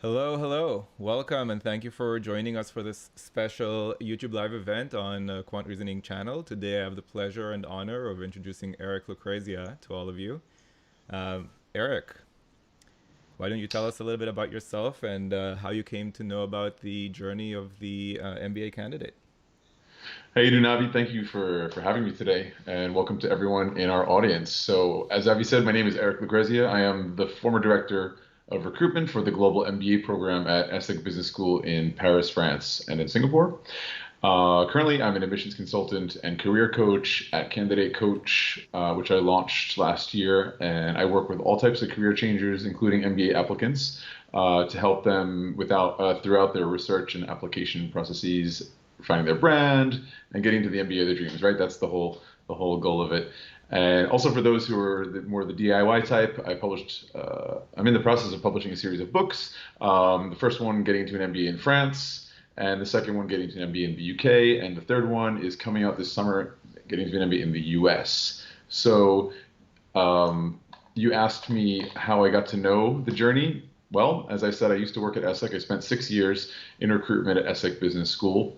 Hello, hello. Welcome and thank you for joining us for this special YouTube live event on Quant Reasoning channel. Today I have the pleasure and honor of introducing Eric Lucrezia to all of you. Eric, why don't you tell us a little bit about yourself and how you came to know about the journey of the MBA candidate? Hey, Dunavi, thank you for having me today, and welcome to everyone in our audience. So, as Avi said, my name is Eric Lucrezia. I am the former director of recruitment for the global MBA program at ESSEC Business School in Paris, France, and in Singapore. Currently, I'm an admissions consultant and career coach at Candidate Coach, which I launched last year, and I work with all types of career changers, including MBA applicants, to help them throughout their research and application processes, finding their brand and getting to the MBA of their dreams, right? That's the whole goal of it. And also for those who are more the DIY type, I'm in the process of publishing a series of books. The first one getting to an MBA in France, and the second one getting to an MBA in the UK, and the third one is coming out this summer, getting to an MBA in the US. So you asked me how I got to know the journey. Well, as I said, I used to work at ESSEC. I spent 6 years in recruitment at ESSEC Business School,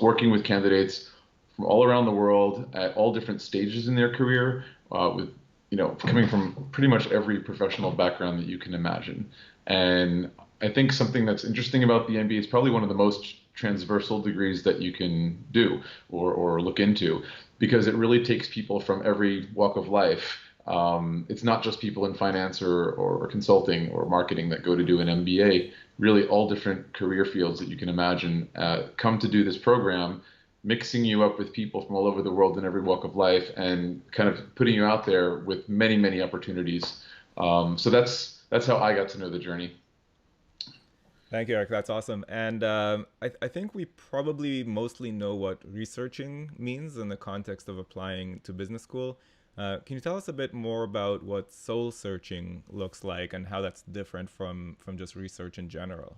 working with candidates from all around the world at all different stages in their career, with coming from pretty much every professional background that you can imagine. And I think something that's interesting about the MBA is probably one of the most transversal degrees that you can do or look into, because it really takes people from every walk of life. It's not just people in finance or consulting or marketing that go to do an MBA. Really, all different career fields that you can imagine come to do this program, mixing you up with people from all over the world in every walk of life, and kind of putting you out there with many, many opportunities. So that's how I got to know the journey. Thank you, Eric. That's awesome. And I think we probably mostly know what researching means in the context of applying to business school. Can you tell us a bit more about what soul searching looks like and how that's different from just research in general?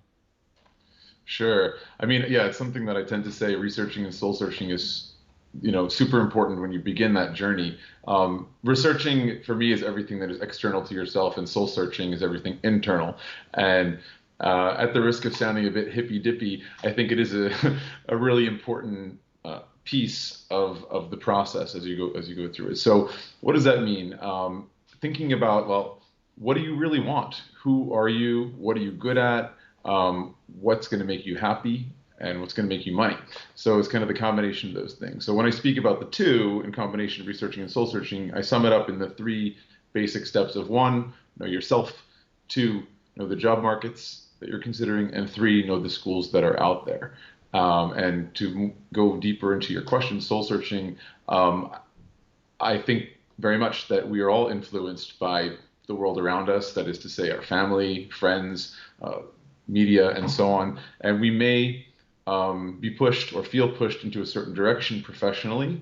Sure. I mean, yeah, it's something that I tend to say researching and soul searching is, super important when you begin that journey. Researching for me is everything that is external to yourself, and soul searching is everything internal. And at the risk of sounding a bit hippy dippy, I think it is a really important piece of the process as you go through it. So, what does that mean? Thinking about, well, what do you really want? Who are you? What are you good at? What's going to make you happy, and what's going to make you money. So it's kind of the combination of those things. So when I speak about the two in combination, researching and soul searching, I sum it up in the three basic steps of: one, know yourself; two, know the job markets that you're considering; and three, know the schools that are out there. And to go deeper into your question, soul searching, I think very much that we are all influenced by the world around us, that is to say, our family, friends, media, and so on. And we may be pushed or feel pushed into a certain direction professionally.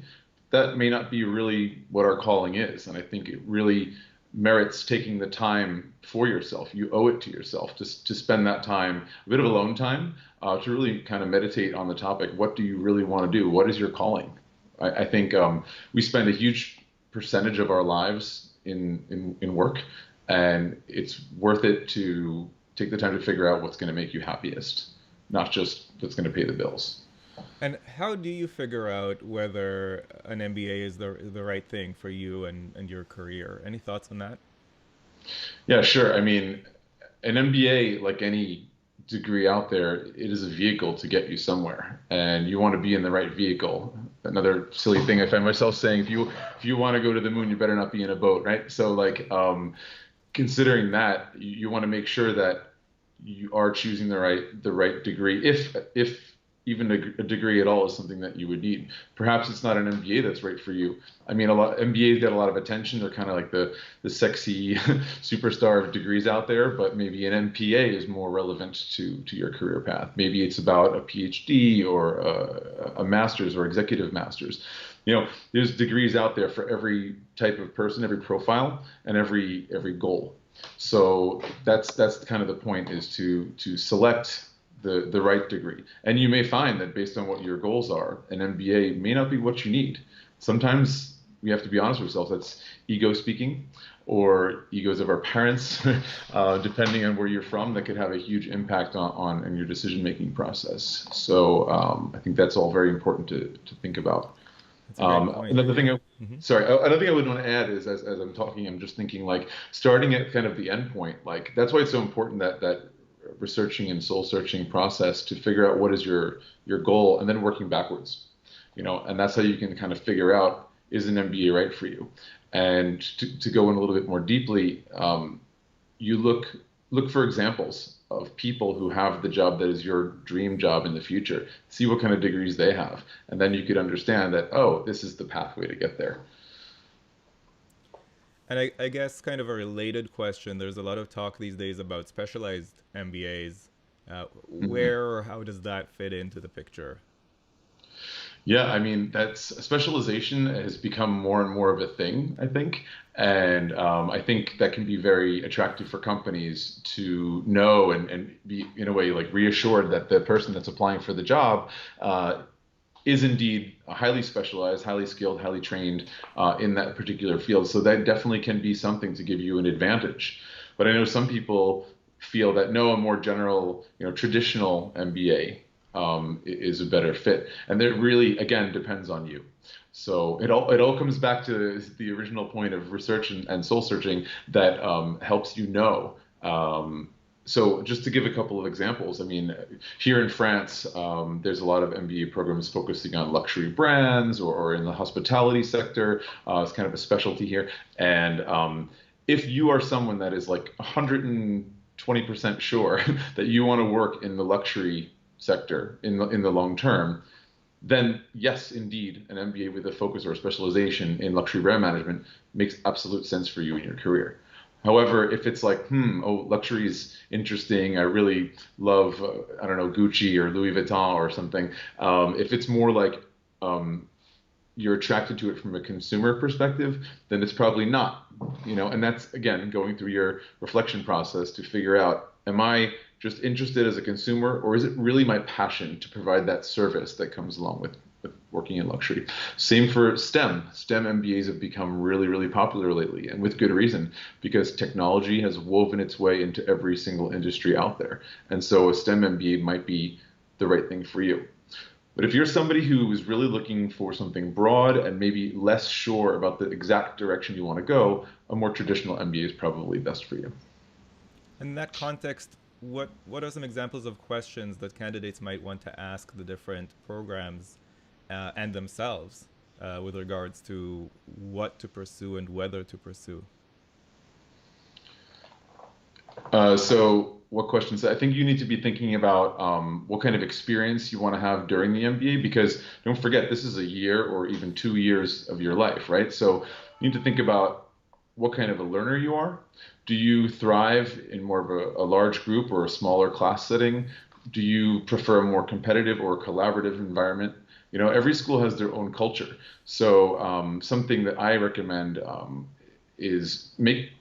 That may not be really what our calling is. And I think it really merits taking the time for yourself. You owe it to yourself to spend that time, a bit of alone time, to really kind of meditate on the topic. What do you really want to do? What is your calling? I think we spend a huge percentage of our lives in work, and it's worth it to take the time to figure out what's going to make you happiest, not just what's going to pay the bills. And how do you figure out whether an MBA is the right thing for you and your career? Any thoughts on that? Yeah, sure. I mean, an MBA, like any degree out there, it is a vehicle to get you somewhere, and you want to be in the right vehicle. Another silly thing I find myself saying: if you want to go to the moon, you better not be in a boat, right? So, like, considering that, you want to make sure that you are choosing the right degree, if even a degree at all is something that you would need. Perhaps it's not an MBA that's right for you. I mean, a lot MBAs get a lot of attention. They're kind of like the sexy superstar of degrees out there, but maybe an MPA is more relevant to your career path. Maybe it's about a PhD or a master's or executive master's. There's degrees out there for every type of person, every profile, and every goal. So that's kind of the point, is to select the right degree. And you may find that based on what your goals are, an MBA may not be what you need. Sometimes we have to be honest with ourselves. That's ego speaking. or egos of our parents, depending on where you're from, that could have a huge impact on your decision-making process. So I think that's all very important to think about. That's a great point. Another thing, Hmm. another thing I would want to add is as I'm talking, I'm just thinking like starting at kind of the end point. Like that's why it's so important that researching and soul searching process to figure out what is your goal and then working backwards. And that's how you can kind of figure out is an MBA right for you. And to go in a little bit more deeply, you look for examples of people who have the job that is your dream job in the future. See what kind of degrees they have, and then you could understand that, oh, this is the pathway to get there. And I guess kind of a related question. There's a lot of talk these days about specialized MBAs. Mhm. Where or how does that fit into the picture? Yeah, I mean, that's specialization has become more and more of a thing, I think. And I think that can be very attractive for companies to know and be, in a way, like reassured that the person that's applying for the job is indeed highly specialized, highly skilled, highly trained in that particular field. So that definitely can be something to give you an advantage. But I know some people feel that no, a more general, traditional MBA is a better fit, and that really, again, depends on you. So it all comes back to the original point of research and soul searching that helps you know. So just to give a couple of examples, I mean, here in France, there's a lot of MBA programs focusing on luxury brands or in the hospitality sector. It's kind of a specialty here. And if you are someone that is like 120% sure that you want to work in the luxury sector in the long term, then yes, indeed, an MBA with a focus or a specialization in luxury brand management makes absolute sense for you in your career. However, if it's like, oh, luxury is interesting, I really love, I don't know, Gucci or Louis Vuitton or something. If it's more like you're attracted to it from a consumer perspective, then it's probably not, and that's again going through your reflection process to figure out, am I just interested as a consumer, or is it really my passion to provide that service that comes along with working in luxury? Same for STEM. STEM MBAs have become really, really popular lately, and with good reason, because technology has woven its way into every single industry out there. And so a STEM MBA might be the right thing for you. But if you're somebody who is really looking for something broad and maybe less sure about the exact direction you want to go, a more traditional MBA is probably best for you. In that context, what are some examples of questions that candidates might want to ask the different programs and themselves with regards to what to pursue and whether to pursue? So what questions? I think you need to be thinking about what kind of experience you want to have during the MBA, because don't forget, this is a year or even 2 years of your life, right? So you need to think about what kind of a learner you are. Do you thrive in more of a large group or a smaller class setting? Do you prefer a more competitive or collaborative environment? Every school has their own culture. So something that I recommend is make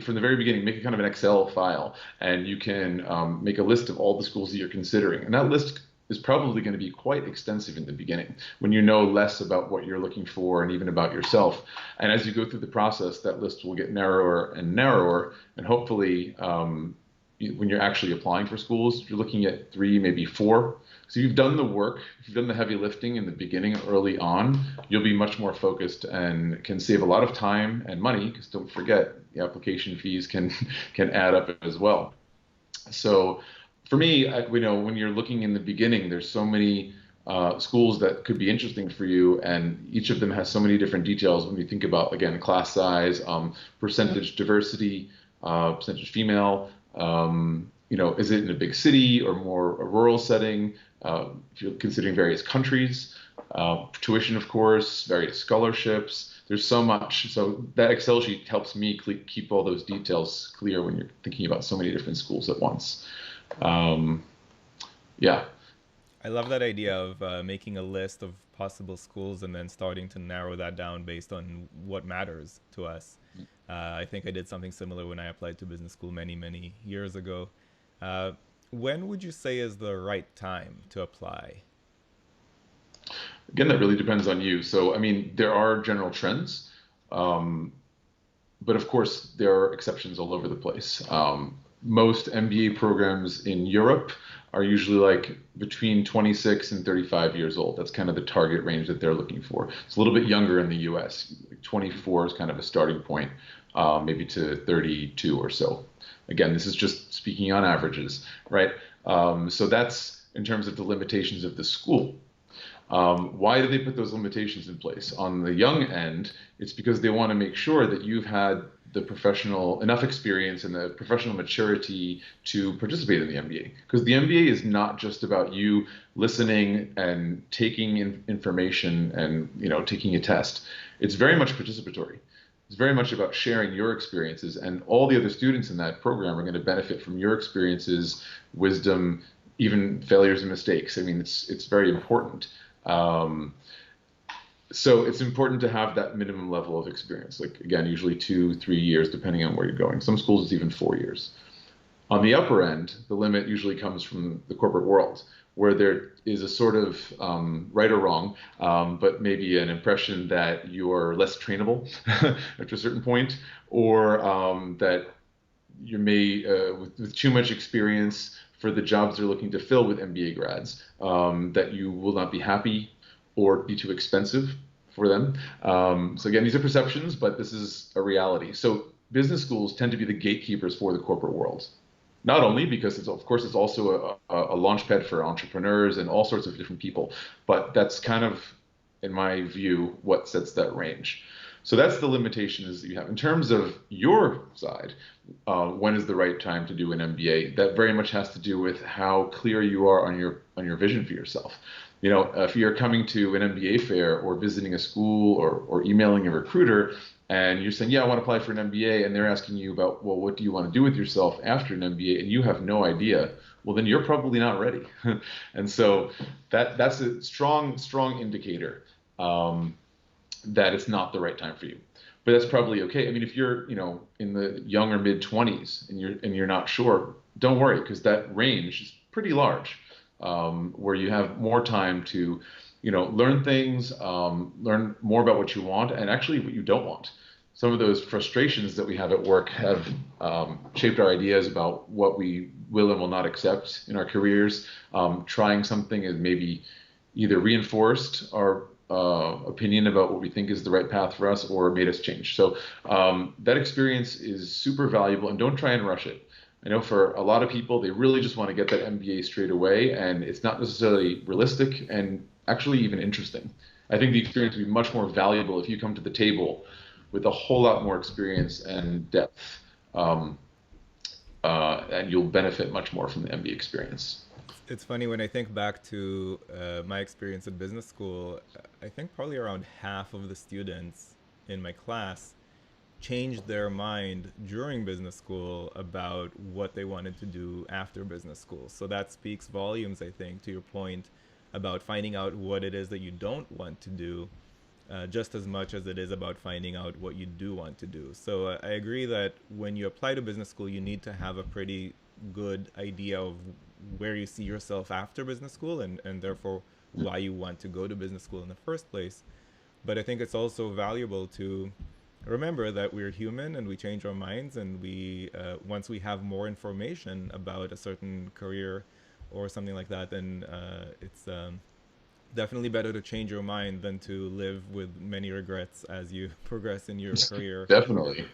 from the very beginning, make a kind of an Excel file, and you can make a list of all the schools that you're considering. And that list is probably going to be quite extensive in the beginning when you know less about what you're looking for and even about yourself. And as you go through the process, that list will get narrower and narrower. And hopefully, when you're actually applying for schools, you're looking at three, maybe four. So you've done the work, if you've done the heavy lifting in the beginning, early on, you'll be much more focused and can save a lot of time and money, because don't forget, the application fees can can add up as well. So for me, when you're looking in the beginning, there's so many schools that could be interesting for you, and each of them has so many different details when you think about, again, class size, percentage diversity, percentage female. Is it in a big city or more a rural setting? If you're considering various countries, tuition, of course, various scholarships. There's so much. So that Excel sheet helps me keep all those details clear when you're thinking about so many different schools at once. Um, yeah. I love that idea of making a list of possible schools and then starting to narrow that down based on what matters to us. I think I did something similar when I applied to business school many, many years ago. Uh, when would you say is the right time to apply? Again, that really depends on you. So, I mean, there are general trends. Um, but of course, there are exceptions all over the place. Most MBA programs in Europe are usually like between 26 and 35 years old. That's kind of the target range that they're looking for. It's a little bit younger in the US. Like 24 is kind of a starting point, maybe to 32 or so. Again, this is just speaking on averages, right? So that's in terms of the limitations of the school. Why do they put those limitations in place? On the young end, it's because they want to make sure that you've had the professional enough experience and the professional maturity to participate in the MBA. Because the MBA is not just about you listening and taking information and taking a test. It's very much participatory. It's very much about sharing your experiences, and all the other students in that program are going to benefit from your experiences, wisdom, even failures and mistakes. I mean, it's very important. Um, so it's important to have that minimum level of experience. Like again, usually 2, 3 years, depending on where you're going. Some schools it's even 4 years. On the upper end, the limit usually comes from the corporate world, where there is a sort of right or wrong, but maybe an impression that you're less trainable after a certain point, or that you may, with too much experience for the jobs they're looking to fill with MBA grads, that you will not be happy or be too expensive for them. So again, these are perceptions, but this is a reality. So business schools tend to be the gatekeepers for the corporate world. Not only because it's, of course, it's also a launch pad for entrepreneurs and all sorts of different people, but that's kind of, in my view, what sets that range. So that's the limitations that you have. In terms of your side, when is the right time to do an MBA? That very much has to do with how clear you are on your vision for yourself. If you're coming to an MBA fair or visiting a school or emailing a recruiter and you're saying, yeah, I want to apply for an MBA, and they're asking you about, well, what do you want to do with yourself after an MBA, and you have no idea, well, then you're probably not ready. And so that's a strong indicator. That it's not the right time for you. But that's probably okay. I mean, if you're, in the young or mid 20s and you're not sure, don't worry, because that range is pretty large, where you have more time to, learn things, learn more about what you want and actually what you don't want. Some of those frustrations that we have at work have shaped our ideas about what we will and will not accept in our careers. Trying something is maybe either reinforced our opinion about what we think is the right path for us or made us change. So that experience is super valuable, and don't try and rush it. I know for a lot of people, they really just want to get that MBA straight away, and it's not necessarily realistic and actually even interesting. I think the experience would be much more valuable if you come to the table with a whole lot more experience and depth, um, and you'll benefit much more from the MBA experience. It's funny when I think back to my experience at business school. I think probably around half of the students in my class changed their mind during business school about what they wanted to do after business school. So that speaks volumes, I think, to your point about finding out what it is that you don't want to do, just as much as it is about finding out what you do want to do. So I agree that when you apply to business school, you need to have a pretty good idea of where you see yourself after business school, and therefore why you want to go to business school in the first place. But I think it's also valuable to remember that we're human and we change our minds, and we once we have more information about a certain career or something like that, then it's definitely better to change your mind than to live with many regrets as you progress in your career. Definitely.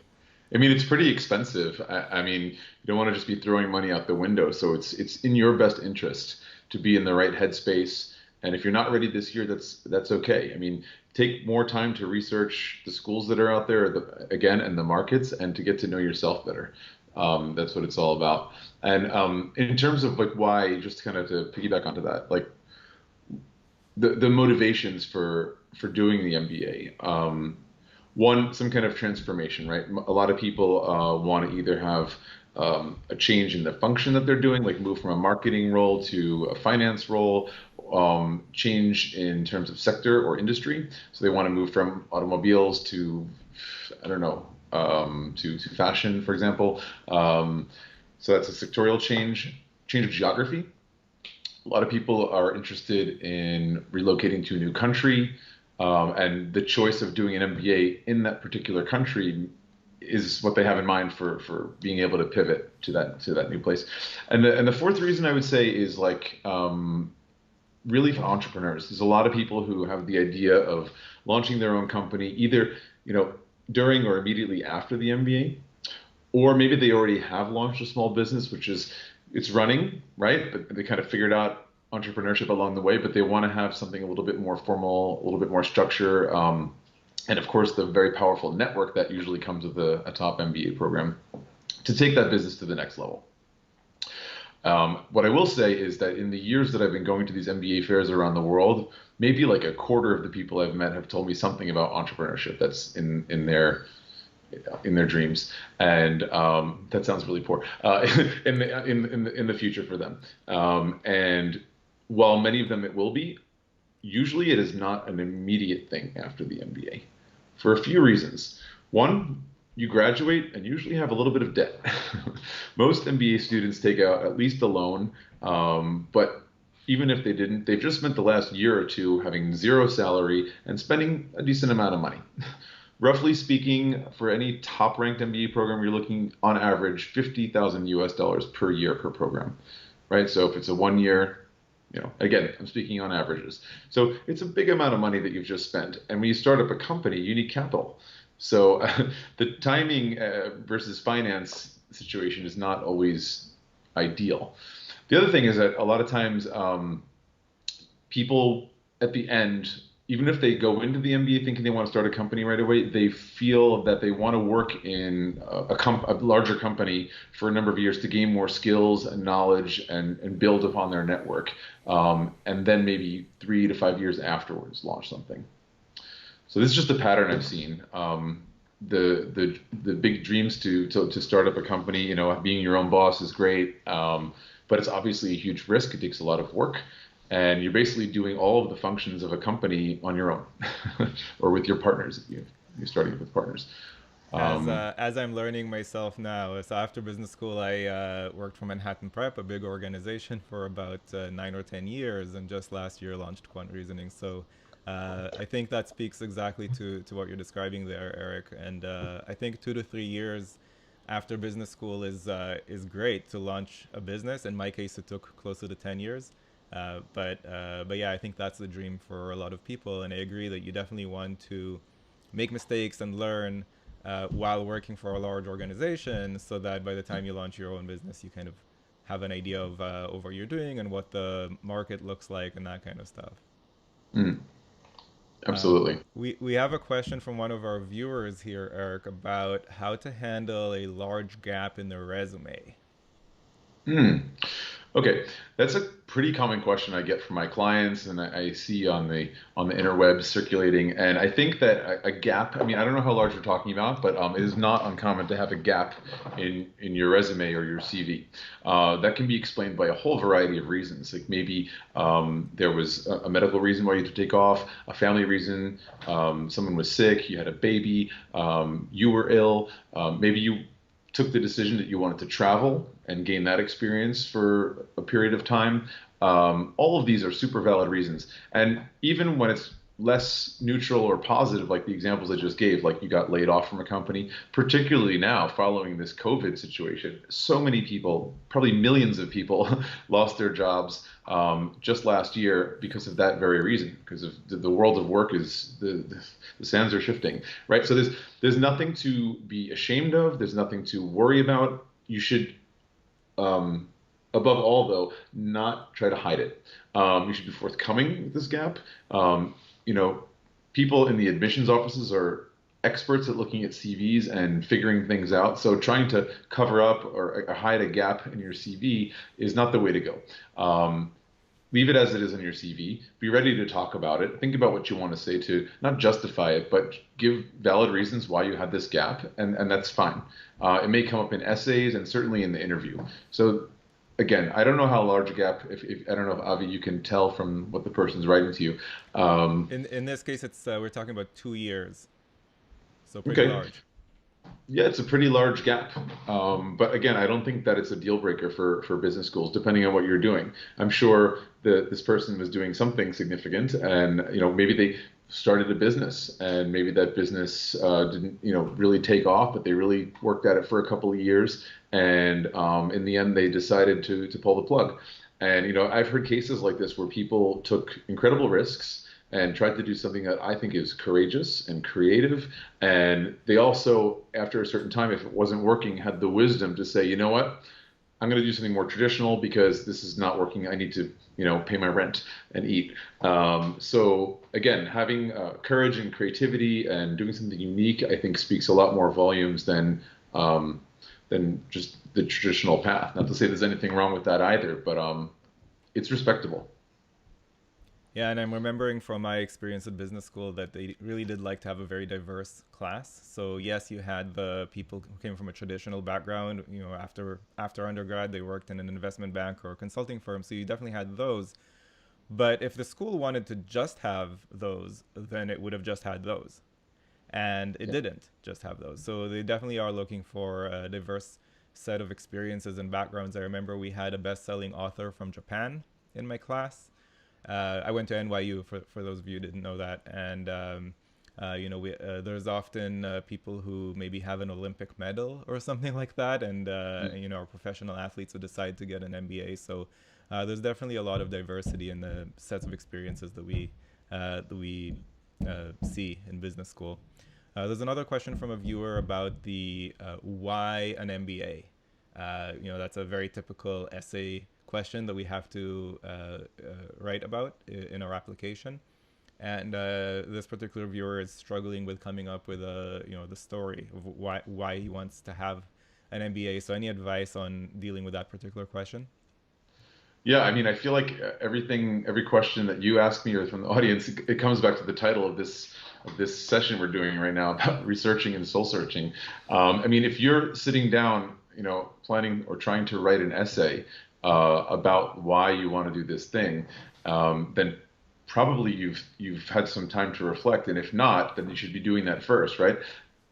I mean, it's pretty expensive. I mean, you don't want to just be throwing money out the window. So it's in your best interest to be in the right headspace. And if you're not ready this year, that's okay. I mean, take more time to research the schools that are out there, again, and the markets, and to get to know yourself better. That's what it's all about. And in terms of like why, just kind of to piggyback onto that, like the motivations for doing the MBA. One, some kind of transformation, right? A lot of people want to either have a change in the function that they're doing, like move from a marketing role to a finance role, change in terms of sector or industry. So they want to move from automobiles to, I don't know, to fashion, for example. So that's a sectorial change of geography. A lot of people are interested in relocating to a new country, and the choice of doing an MBA in that particular country is what they have in mind for being able to pivot to that new place. And the fourth reason I would say is like really for entrepreneurs. There's a lot of people who have the idea of launching their own company either, during or immediately after the MBA, or maybe they already have launched a small business, which is it's running, right? But they kind of figured out entrepreneurship along the way, but they want to have something a little bit more formal, a little bit more structure, and of course the very powerful network that usually comes with a top MBA program to take that business to the next level. What I will say is that in the years that I've been going to these MBA fairs around the world, maybe like a quarter of the people I've met have told me something about entrepreneurship that's in their dreams, and that sounds really poor in the future for them. And while many of them it will be, usually it is not an immediate thing after the MBA for a few reasons. One, you graduate and usually have a little bit of debt. Most MBA students take out at least a loan, but even if they didn't, they've just spent the last year or two having zero salary and spending a decent amount of money. Roughly speaking, for any top-ranked MBA program, you're looking on average $50,000 per year per program, right? So if it's a 1 year, again, I'm speaking on averages. So it's a big amount of money that you've just spent. And when you start up a company, you need capital. So the timing versus finance situation is not always ideal. The other thing is that a lot of times people at the end, even if they go into the MBA thinking they want to start a company right away, they feel that they want to work in a larger company for a number of years to gain more skills and knowledge and build upon their network. And then maybe 3 to 5 years afterwards, launch something. So this is just a pattern I've seen. The big dreams to start up a company, being your own boss is great, but it's obviously a huge risk. It takes a lot of work, and you're basically doing all of the functions of a company on your own, or with your partners if you're starting with partners. As I'm learning myself now, so after business school, I worked for Manhattan Prep, a big organization, for about 9 or 10 years, and just last year launched Quant Reasoning. So I think that speaks exactly to what you're describing there, Eric. And I think 2 to 3 years after business school is great to launch a business. In my case, it took closer to 10 years. But yeah, I think that's the dream for a lot of people. And I agree that you definitely want to make mistakes and learn while working for a large organization, so that by the time you launch your own business, you kind of have an idea of what you're doing and what the market looks like and that kind of stuff. Mm, absolutely. We have a question from one of our viewers here, Eric, about how to handle a large gap in the resume. Mm. Okay, that's a pretty common question I get from my clients, and I see on the interwebs circulating. And I think that a gap. I mean, I don't know how large you're talking about, but it is not uncommon to have a gap in your resume or your CV. That can be explained by a whole variety of reasons. Like maybe there was a medical reason why you had to take off, a family reason, someone was sick, you had a baby, you were ill, maybe you took the decision that you wanted to travel and gain that experience for a period of time. All of these are super valid reasons. And even when it's less neutral or positive, like the examples I just gave, like you got laid off from a company, particularly now following this COVID situation, so many people, probably millions of people, lost their jobs just last year because of that very reason, because of the world of work is the sands are shifting, right? So there's nothing to be ashamed of. There's nothing to worry about. You should, above all, though, not try to hide it. You should be forthcoming with this gap. People in the admissions offices are experts at looking at CVs and figuring things out. So trying to cover up or hide a gap in your CV is not the way to go. Leave it as it is in your CV. Be ready to talk about it. Think about what you want to say to not justify it, but give valid reasons why you had this gap, and that's fine. It may come up in essays and certainly in the interview. So again, I don't know how large a gap. If I don't know if Avi, you can tell from what the person's writing to you. In this case, it's we're talking about 2 years, so pretty Okay. large. Yeah, it's a pretty large gap. But again, I don't think that it's a deal breaker for business schools, depending on what you're doing. I'm sure that this person was doing something significant, and maybe started a business, and maybe that business didn't, really take off, but they really worked at it for a couple of years, and in the end, they decided to pull the plug. And I've heard cases like this where people took incredible risks and tried to do something that I think is courageous and creative, and they also, after a certain time, if it wasn't working, had the wisdom to say, you know what? I'm going to do something more traditional because this is not working. I need to, pay my rent and eat. So again, having courage and creativity and doing something unique, I think speaks a lot more volumes than just the traditional path. Not to say there's anything wrong with that either, but it's respectable. Yeah, and I'm remembering from my experience at business school that they really did like to have a very diverse class. So yes, you had the people who came from a traditional background. After undergrad, they worked in an investment bank or a consulting firm. So you definitely had those. But if the school wanted to just have those, then it would have just had those. And it Yeah. didn't just have those. So they definitely are looking for a diverse set of experiences and backgrounds. I remember we had a best-selling author from Japan in my class. I went to NYU for those of you who didn't know that, and there's often people who maybe have an Olympic medal or something like that, and Mm. are professional athletes who decide to get an MBA. So there's definitely a lot of diversity in the sets of experiences that we see in business school. There's another question from a viewer about the why an MBA. That's a very typical essay question that we have to write about in our application. And this particular viewer is struggling with coming up with the story of why he wants to have an MBA. So, any advice on dealing with that particular question? Yeah, I mean, I feel like every question that you ask me or from the audience, it comes back to the title of this session we're doing right now about researching and soul searching. I mean, if you're sitting down, planning or trying to write an essay about why you want to do this thing, then probably you've had some time to reflect, and if not, then you should be doing that first, right?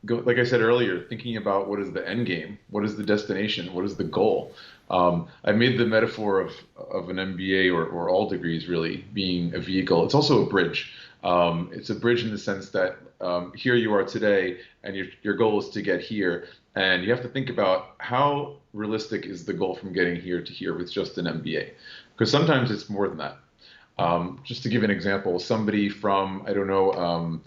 Like I said earlier, thinking about what is the end game, what is the destination, what is the goal. I made the metaphor of an MBA or all degrees really being a vehicle. It's also a bridge. It's a bridge in the sense that here you are today, and your goal is to get here, and you have to think about how realistic is the goal from getting here to here with just an MBA, because sometimes it's more than that. Just to give an example, somebody from, I don't know,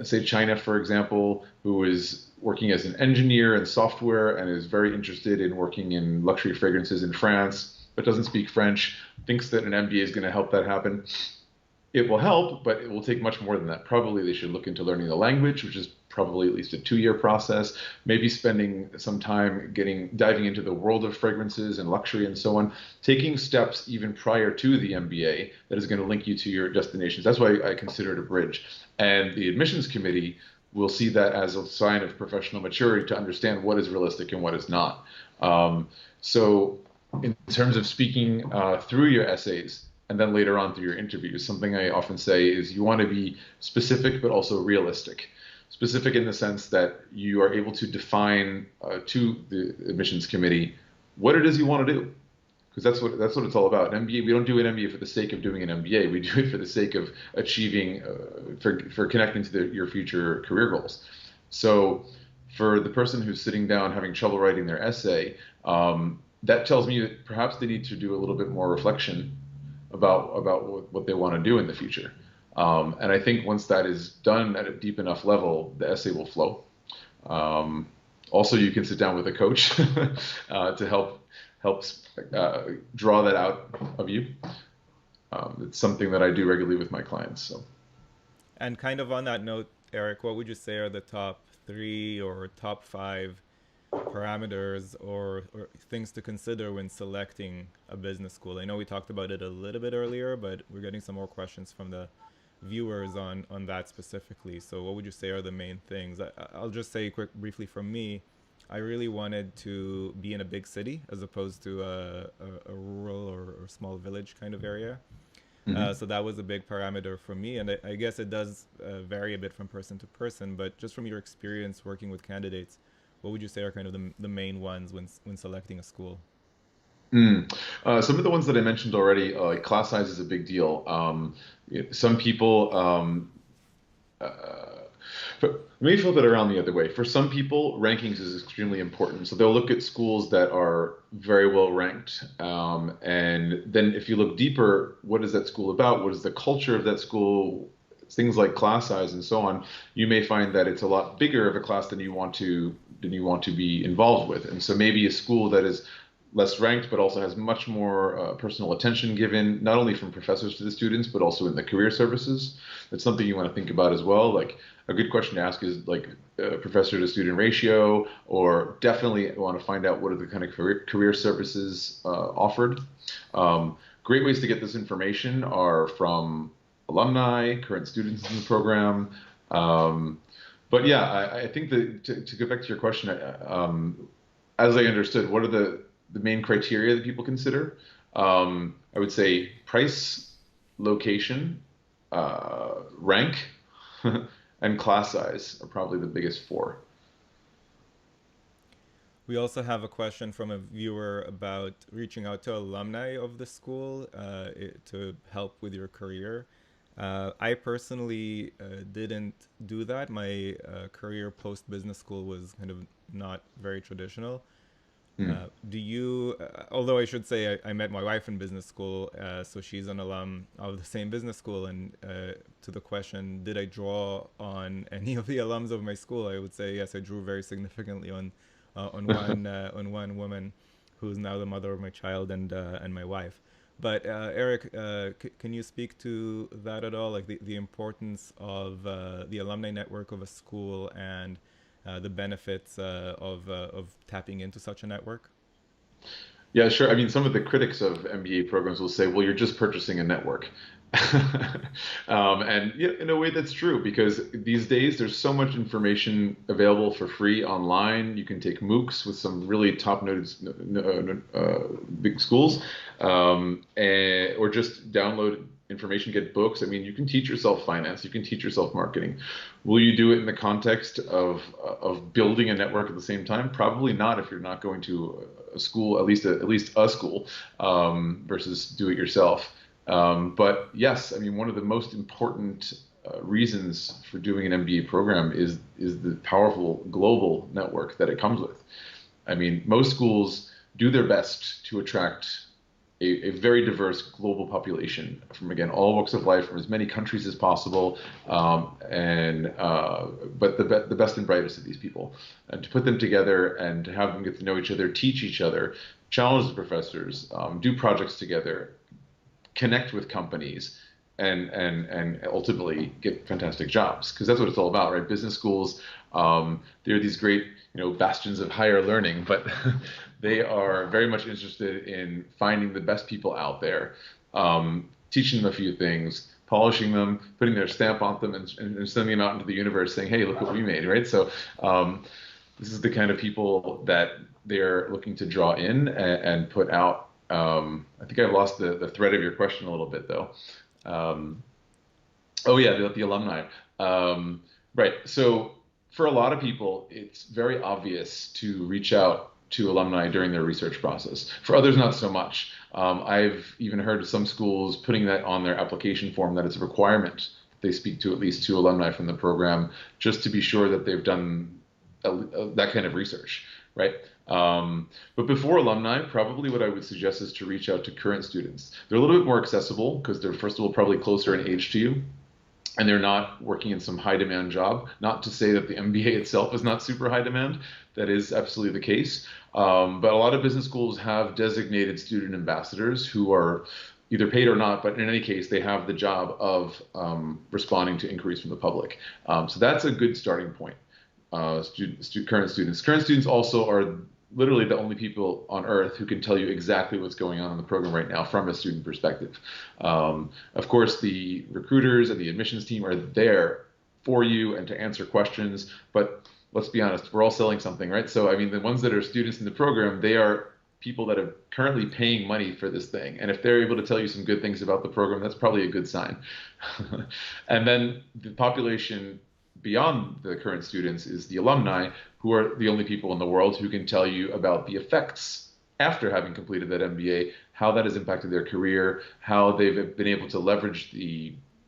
say China, for example, who is working as an engineer in software and is very interested in working in luxury fragrances in France, but doesn't speak French, thinks that an MBA is going to help that happen. It will help, but it will take much more than that. Probably they should look into learning the language, which is probably at least a 2 year process, maybe spending some time diving into the world of fragrances and luxury and so on, taking steps even prior to the MBA that is going to link you to your destinations. That's why I consider it a bridge. And the admissions committee will see that as a sign of professional maturity to understand what is realistic and what is not. So in terms of speaking through your essays, and then later on through your interviews, something I often say is you want to be specific but also realistic. Specific in the sense that you are able to define to the admissions committee what it is you want to do, because that's what it's all about. An MBA, we don't do an MBA for the sake of doing an MBA. We do it for the sake of achieving, for connecting to your future career goals. So, for the person who's sitting down having trouble writing their essay, that tells me that perhaps they need to do a little bit more reflection about what they want to do in the future. And I think once that is done at a deep enough level, the essay will flow. Um, Also, you can sit down with a coach to help draw that out of you. It's something that I do regularly with my clients. So. And kind of on that note, Eric, what would you say are the top three or top five parameters or things to consider when selecting a business school? I know we talked about it a little bit earlier, but we're getting some more questions from the viewers on that specifically. So, what would you say are the main things? I'll just say briefly from me. I really wanted to be in a big city as opposed to a rural or small village kind of area. Mhm. So that was a big parameter for me, and I guess it does vary a bit from person to person. But just from your experience working with candidates, what would you say are kind of the main ones when selecting a school? Some of the ones that I mentioned already, like class size is a big deal. Some people But let me flip it around the other way. For some people, rankings is extremely important. So they'll look at schools that are very well ranked. And then if you look deeper, what is that school about? What is the culture of that school? Things like class size and so on. You may find that it's a lot bigger of a class than you want to be involved with. And so maybe a school that is less ranked, but also has much more personal attention given, not only from professors to the students, but also in the career services. That's something you want to think about as well. Like a good question to ask is like professor to student ratio, or definitely want to find out what are the kind of career services offered. Great ways to get this information are from alumni, current students in the program. But yeah, I think that to go back to your question, as I understood, what are the main criteria that people consider? I would say price, location, rank, and class size are probably the biggest four. We also have a question from a viewer about reaching out to alumni of the school to help with your career. I personally didn't do that. My career post business school was kind of not very traditional. Hmm. Do you, although I should say I met my wife in business school, so she's an alum of the same business school. And to the question, did I draw on any of the alums of my school? I would say yes, I drew very significantly on one woman who's now the mother of my child and my wife. But Eric, can you speak to that at all? Like the importance of the alumni network of a school and the benefits of tapping into such a network? Yeah, sure. I mean, some of the critics of MBA programs will say, well, you're just purchasing a network. And yeah, in a way, that's true because these days there's so much information available for free online. You can take MOOCs with some really top-noted big schools, or just download information, get books. I mean, you can teach yourself finance, you can teach yourself marketing. Will you do it in the context of building a network at the same time? Probably not if you're not going to a school, at least a school, versus do it yourself. But yes, I mean, one of the most important reasons for doing an MBA program is the powerful global network that it comes with. I mean, most schools do their best to attract a very diverse global population from, again, all walks of life, from as many countries as possible, and but the best and brightest of these people, and to put them together and to have them get to know each other, teach each other, challenge the professors, do projects together, connect with companies, and ultimately get fantastic jobs, because that's what it's all about, right? Business schools, they're these great, bastions of higher learning, but they are very much interested in finding the best people out there, teaching them a few things, polishing them, putting their stamp on them, and sending them out into the universe, saying, "Hey, look what we made!" Right? So, this is the kind of people that they're looking to draw in and put out. I think I've lost the thread of your question a little bit, though. Um, oh yeah, the alumni. Right. So for a lot of people, it's very obvious to reach out to alumni during their research process. For others, not so much. I've even heard of some schools putting that on their application form, that it's a requirement they speak to at least two alumni from the program, just to be sure that they've done that kind of research, right? But before alumni, probably what I would suggest is to reach out to current students. They're a little bit more accessible because they're, first of all, probably closer in age to you, and they're not working in some high demand job. Not to say that the MBA itself is not super high demand. That is absolutely the case. But a lot of business schools have designated student ambassadors who are either paid or not, but in any case, they have the job of responding to inquiries from the public. So that's a good starting point. Current students. Current students also are literally the only people on earth who can tell you exactly what's going on in the program right now from a student perspective. Of course, the recruiters and the admissions team are there for you and to answer questions, but let's be honest, we're all selling something, right? So, I mean, the ones that are students in the program, they are people that are currently paying money for this thing. And if they're able to tell you some good things about the program, that's probably a good sign. And then the population beyond the current students is the alumni, who are the only people in the world who can tell you about the effects after having completed that MBA, how that has impacted their career, how they've been able to leverage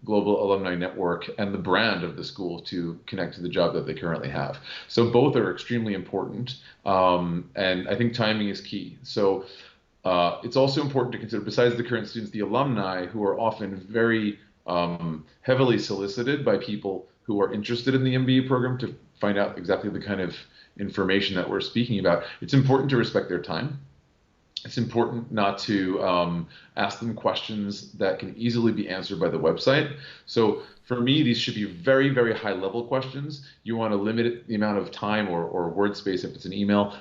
global alumni network and the brand of the school to connect to the job that they currently have. So both are extremely important, and I think timing is key. So it's also important to consider, besides the current students, the alumni who are often very heavily solicited by people who are interested in the MBA program to find out exactly the kind of information that we're speaking about. It's important to respect their time. It's important not to ask them questions that can easily be answered by the website. So for me, these should be very, very high level questions. You want to limit the amount of time or word space if it's an email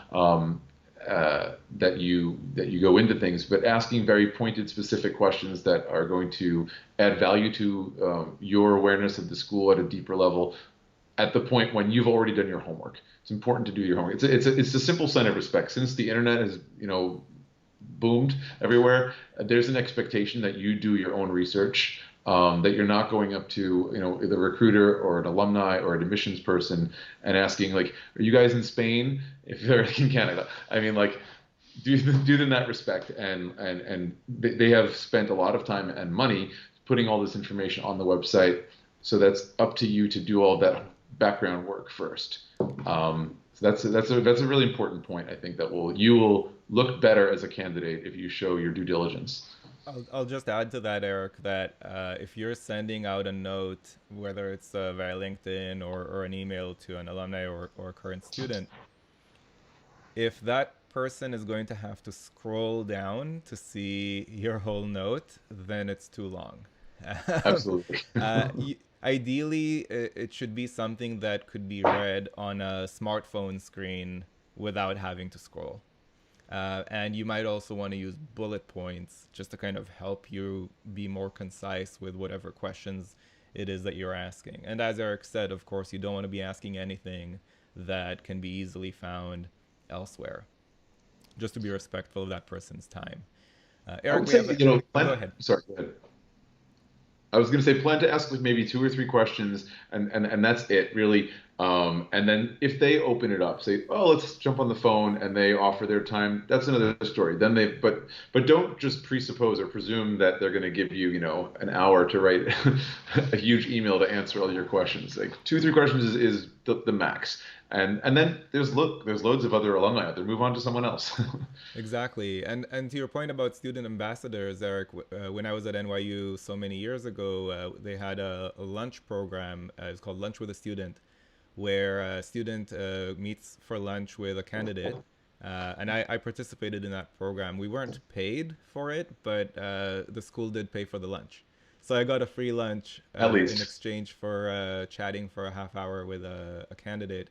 that you go into things, but asking very pointed, specific questions that are going to add value to your awareness of the school at a deeper level at the point when you've already done your homework. It's important to do your homework. It's a simple sign of respect. Since the internet has, boomed everywhere, there's an expectation that you do your own research, that you're not going up to, the recruiter or an alumni or an admissions person and asking like, are you guys in Spain? If they're in Canada, I mean, like, do them that respect, and they have spent a lot of time and money putting all this information on the website. So that's up to you to do all that background work first. So that's a really important point. I think that you will look better as a candidate if you show your due diligence. I'll just add to that, Eric, that if you're sending out a note, whether it's via LinkedIn or an email to an alumni or a current student, if that person is going to have to scroll down to see your whole note, then it's too long. Absolutely. uh, Ideally, it should be something that could be read on a smartphone screen without having to scroll. And you might also want to use bullet points just to kind of help you be more concise with whatever questions it is that you're asking. And as Eric said, of course, you don't want to be asking anything that can be easily found elsewhere, just to be respectful of that person's time. I Eric, would we say, have a. Go ahead. sorry, go ahead. I was going to say plan to ask like maybe two or three questions, and that's it really. And then if they open it up, say, oh, let's jump on the phone, and they offer their time, that's another story. Then but don't just presuppose or presume that they're going to give you, an hour to write a huge email to answer all your questions. Like two, three questions is the max. And then there's loads of other alumni out there. Move on to someone else. Exactly. And to your point about student ambassadors, Eric, when I was at NYU so many years ago, they had a lunch program. It's called Lunch with a Student, where a student meets for lunch with a candidate. And I participated in that program. We weren't paid for it, but the school did pay for the lunch. So I got a free lunch At in least. exchange for chatting for a half hour with a candidate.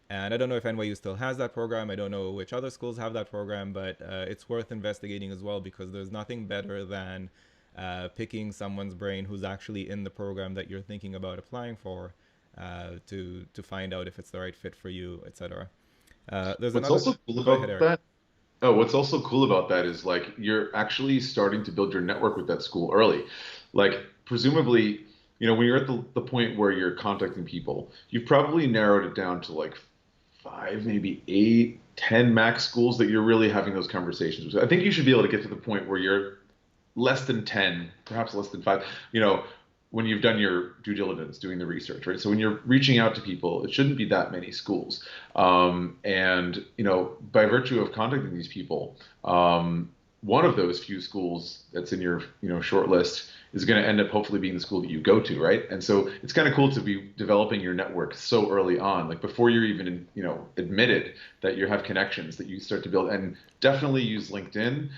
And I don't know if NYU still has that program. I don't know which other schools have that program, but it's worth investigating as well, because there's nothing better than picking someone's brain who's actually in the program that you're thinking about applying for, to find out if it's the right fit for you, etc. There's What's another. also cool Go ahead, about Eric. that Oh, what's also cool about that is like you're actually starting to build your network with that school early. Like presumably, when you're at the point where you're contacting people, you've probably narrowed it down to like five, maybe eight, 10 max schools that you're really having those conversations with. I think you should be able to get to the point where you're less than 10, perhaps less than five, you know, when you've done your due diligence, doing the research, right? So when you're reaching out to people, it shouldn't be that many schools. And, by virtue of contacting these people, one of those few schools that's in your, short list is going to end up hopefully being the school that you go to, right? And so it's kind of cool to be developing your network so early on, like before you're even, admitted that you have connections that you start to build. And definitely use LinkedIn.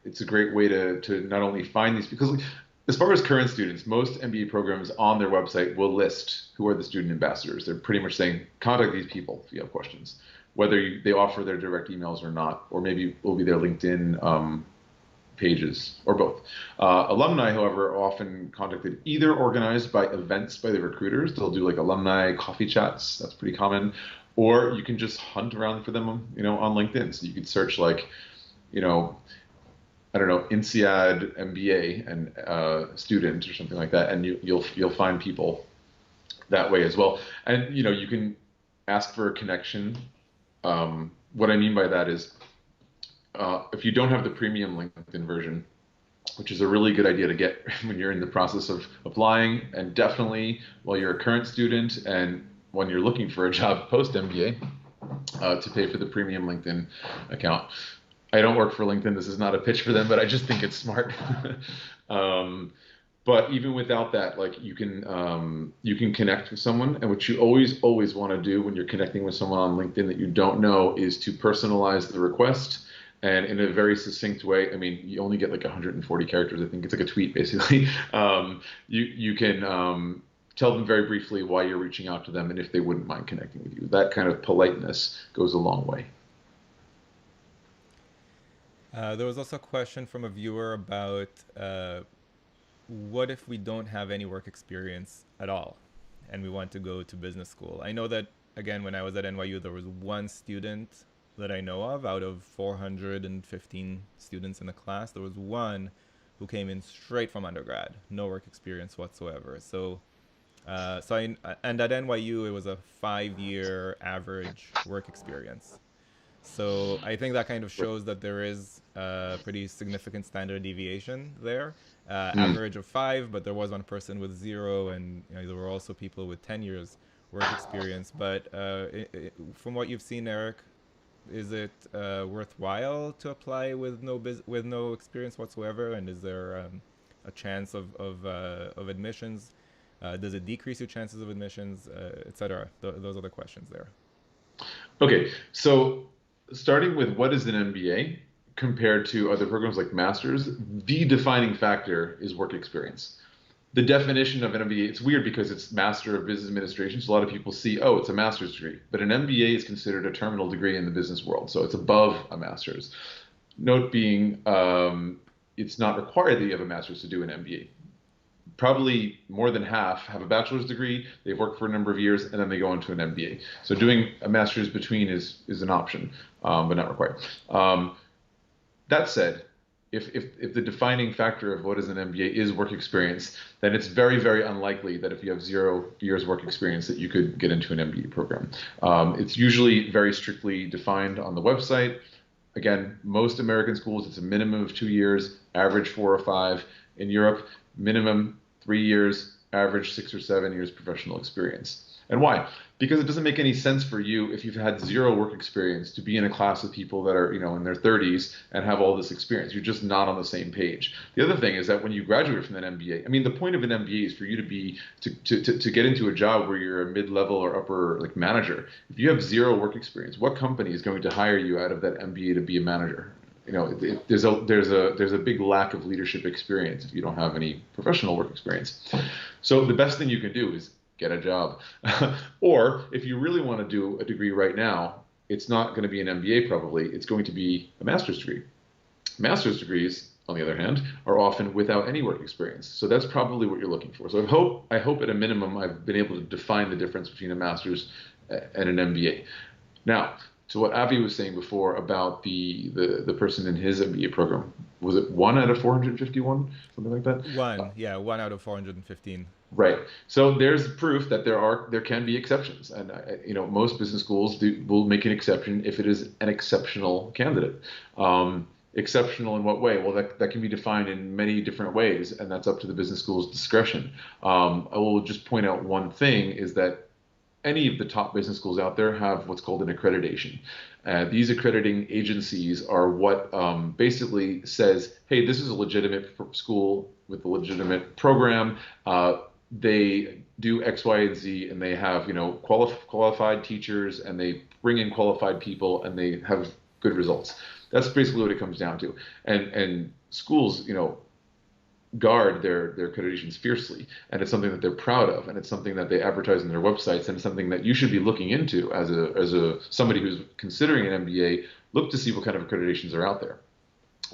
It's a great way to not only find these, because as far as current students, most MBA programs on their website will list who are the student ambassadors. They're pretty much saying contact these people if you have questions, whether they offer their direct emails or not, or maybe it will be their LinkedIn pages or both. Alumni, however, are often contacted either organized by events by the recruiters. They'll do like alumni coffee chats. That's pretty common. Or you can just hunt around for them, on LinkedIn. So you could search like, you know, I don't know, INSEAD MBA and student or something like that, and you'll find people that way as well. And you can ask for a connection. What I mean by that is if you don't have the premium LinkedIn version, which is a really good idea to get when you're in the process of applying, and definitely while you're a current student and when you're looking for a job post MBA, to pay for the premium LinkedIn account. I don't work for LinkedIn. This is not a pitch for them, but I just think it's smart. um, but even without that, like you can connect with someone, and what you always want to do when you're connecting with someone on LinkedIn that you don't know is to personalize the request, and in a very succinct way. I mean, you only get like 140 characters. I think it's like a tweet basically. You can tell them very briefly why you're reaching out to them and if they wouldn't mind connecting with you. That kind of politeness goes a long way. There was also a question from a viewer about what if we don't have any work experience at all and we want to go to business school? I know that, again, when I was at NYU, there was one student that I know of out of 415 students in the class. There was one who came in straight from undergrad, no work experience whatsoever. And at NYU, it was a 5-year average work experience. So I think that kind of shows that there is a pretty significant standard deviation there. Mm. Average of 5, but there was one person with 0, and there were also people with 10 years work experience. But from what you've seen, Eric, is it worthwhile to apply with with no experience whatsoever? And is there a chance of admissions? Does it decrease your chances of admissions, etc.? Those are the questions there. Okay, so starting with what is an MBA compared to other programs like masters, the defining factor is work experience. The definition of an MBA, it's weird because it's Master of Business Administration. So a lot of people see, oh, it's a master's degree. But an MBA is considered a terminal degree in the business world. So it's above a master's. Note being, it's not required that you have a master's to do an MBA. Probably more than half have a bachelor's degree, they've worked for a number of years, and then they go into an MBA. So doing a master's between is an option, but not required. That said, if the defining factor of what is an MBA is work experience, then it's very unlikely that if you have 0 years work experience that you could get into an MBA program. It's usually very strictly defined on the website. Again, most American schools, it's a minimum of 2 years, average 4 or 5. In Europe, minimum 3 years, average 6 or 7 years professional experience. And why? Because it doesn't make any sense for you if you've had 0 work experience to be in a class with people that are, in their 30s and have all this experience. You're just not on the same page. The other thing is that when you graduate from an MBA, I mean, the point of an MBA is for you to be to get into a job where you're a mid-level or upper like manager. If you have 0 work experience, what company is going to hire you out of that MBA to be a manager? There's a big lack of leadership experience if you don't have any professional work experience. So the best thing you can do is get a job. Or if you really want to do a degree right now, it's not going to be an MBA probably, it's going to be a master's degree. Master's degrees, on the other hand, are often without any work experience. So that's probably what you're looking for. So I hope at a minimum I've been able to define the difference between a master's and an MBA. Now, to what Avi was saying before about the person in his MBA program, was it 1 out of 451, something like that? One out of 415. Right. So there's proof that there can be exceptions, and most business schools will make an exception if it is an exceptional candidate. Exceptional in what way? Well, that can be defined in many different ways, and that's up to the business school's discretion. I will just point out one thing is that any of the top business schools out there have what's called an accreditation. These accrediting agencies are what basically says, hey, this is a legitimate school with a legitimate program. They do X, Y, and Z, and they have qualified teachers, and they bring in qualified people, and they have good results. That's basically what it comes down to. And schools, guard their accreditations fiercely, and it's something that they're proud of, and it's something that they advertise on their websites, and it's something that you should be looking into as a somebody who's considering an MBA. Look to see what kind of accreditations are out there.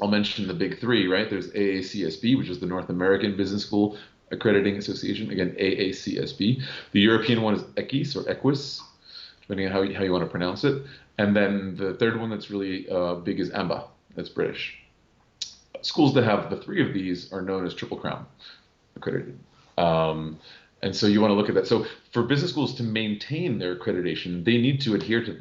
I'll mention the big 3, right? There's AACSB, which is the North American Business School Accrediting Association. Again, AACSB. The European one is EQUIS or EQUIS, depending on how you want to pronounce it. And then the third one that's really big is AMBA. That's British. Schools that have the 3 of these are known as Triple Crown accredited. And so you want to look at that. So for business schools to maintain their accreditation, they need to adhere to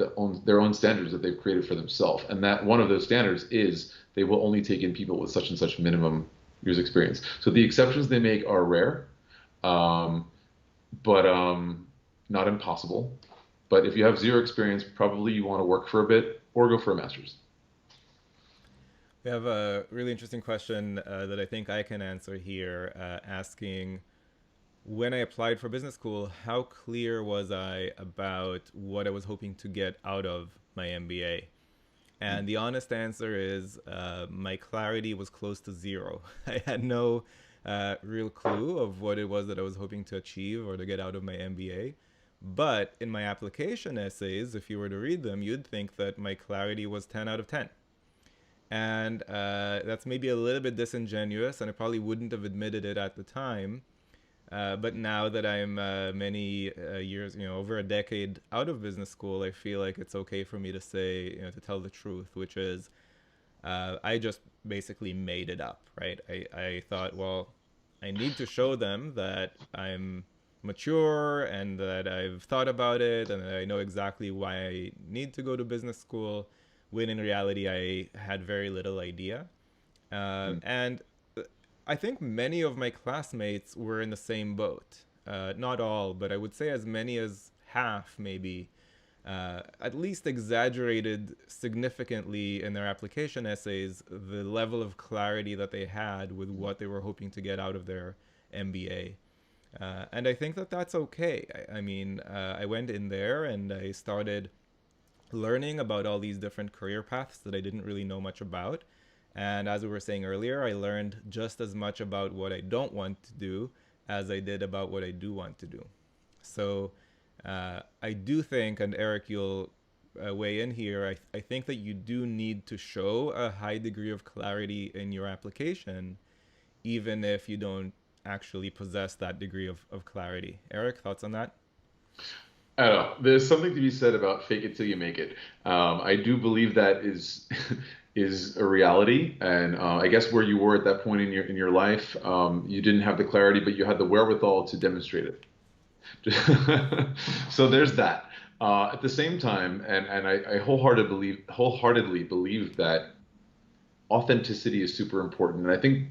their own standards that they've created for themselves. And that one of those standards is they will only take in people with such and such minimum years experience. So the exceptions they make are rare, um, but not impossible. But if you have zero experience, probably you want to work for a bit or go for a master's. We have a really interesting question that I think I can answer here, asking when I applied for business school, how clear was I about what I was hoping to get out of my MBA? And the honest answer is my clarity was close to zero. I had no real clue of what it was that I was hoping to achieve or to get out of my MBA. But in my application essays, if you were to read them, you'd think that my clarity was 10 out of 10. And that's maybe a little bit disingenuous, and I probably wouldn't have admitted it at the time. But now that I'm many years, over a decade out of business school, I feel like it's okay for me to say, to tell the truth, which is I just basically made it up, right? I thought, well, I need to show them that I'm mature and that I've thought about it and that I know exactly why I need to go to business school, when in reality I had very little idea. And I think many of my classmates were in the same boat. Not all, but I would say as many as half, maybe, at least exaggerated significantly in their application essays the level of clarity that they had with what they were hoping to get out of their MBA. And I think that that's okay. I mean, I went in there and I started learning about all these different career paths that I didn't really know much about. And as we were saying earlier, I learned just as much about what I don't want to do as I did about what I do want to do. So I do think, and Eric, you'll weigh in here, I think that you do need to show a high degree of clarity in your application, even if you don't actually possess that degree of clarity. Eric, thoughts on that? I don't know. There's something to be said about fake it till you make it. I do believe that is is a reality, and I guess where you were at that point in your life, you didn't have the clarity, but you had the wherewithal to demonstrate it. So there's that. At the same time, and I wholeheartedly believe that authenticity is super important, and I think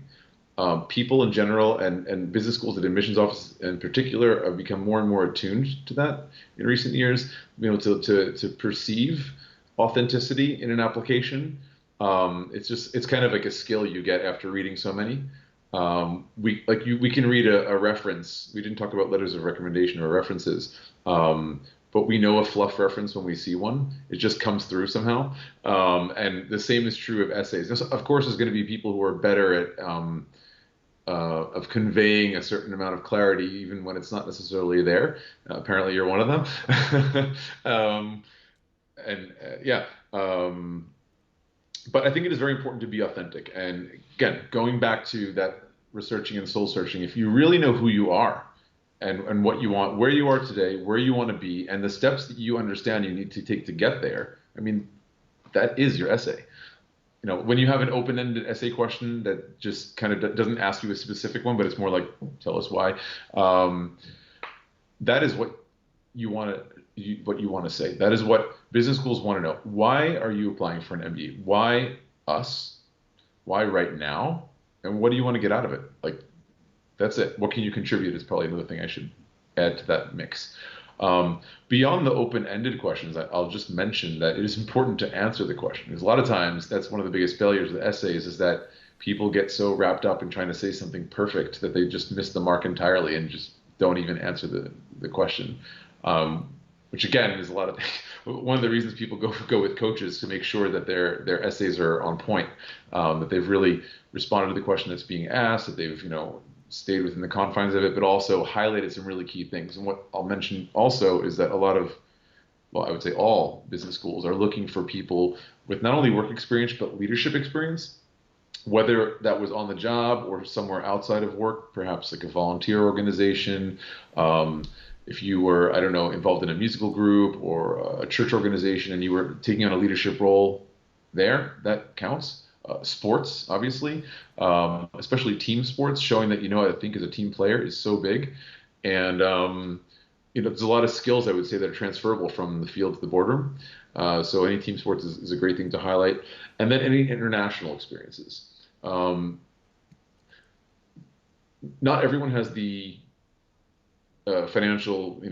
people in general and business schools and admissions offices in particular have become more and more attuned to that in recent years. To perceive authenticity in an application. It's kind of like a skill you get after reading so many. We can read a reference. We didn't talk about letters of recommendation or references. But we know a fluff reference when we see one. It just comes through somehow. And the same is true of essays. Of course, there's going to be people who are better at of conveying a certain amount of clarity, even when it's not necessarily there. Apparently, you're one of them. um, and yeah, but I think it is very important to be authentic. And again, going back to that researching and soul searching, if you really know who you are and what you want, where you are today, where you want to be, and the steps that you understand you need to take to get there, I mean, that is your essay. When you have an open-ended essay question that just kind of doesn't ask you a specific one, but it's more like, tell us why. That is what you want to say. That is what business schools want to know. Why are you applying for an MBA? Why us? Why right now? And what do you want to get out of it? Like, that's it. What can you contribute is probably another thing I should add to that mix. Beyond the open-ended questions, I'll just mention that it is important to answer the question. Because a lot of times, that's one of the biggest failures of the essays is that people get so wrapped up in trying to say something perfect that they just miss the mark entirely and just don't even answer the question. Which again is a lot of one of the reasons people go with coaches to make sure that their essays are on point, that they've really responded to the question that's being asked, that they've stayed within the confines of it, but also highlighted some really key things. And what I'll mention also is that a lot of, well, I would say all business schools are looking for people with not only work experience but leadership experience, whether that was on the job or somewhere outside of work, perhaps like a volunteer organization. If you were, I don't know, involved in a musical group or a church organization and you were taking on a leadership role there, that counts. Sports, obviously, especially team sports, showing that I think as a team player is so big. And, there's a lot of skills I would say that are transferable from the field to the boardroom. So any team sports is a great thing to highlight. And then any international experiences. not everyone has the financial,